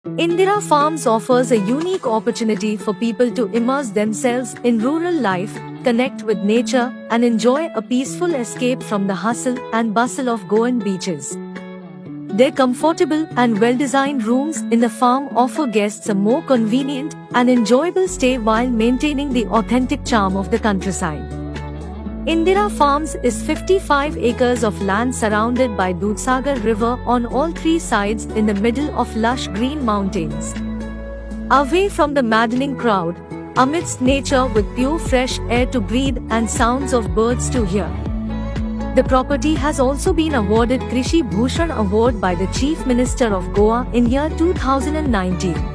Indira Farms offers a unique opportunity for people to immerse themselves in rural life, connect with nature, and enjoy a peaceful escape from the hustle and bustle of Goan beaches. Their comfortable and well-designed rooms in the farm offer guests a more convenient and enjoyable stay while maintaining the authentic charm of the countryside. Indira Farms is 55 acres of land surrounded by Dudhsagar River on all three sides in the middle of lush green mountains. Away from the maddening crowd, amidst nature with pure fresh air to breathe and sounds of birds to hear. The property has also been awarded Krishi Bhushan Award by the Chief Minister of Goa in year 2019.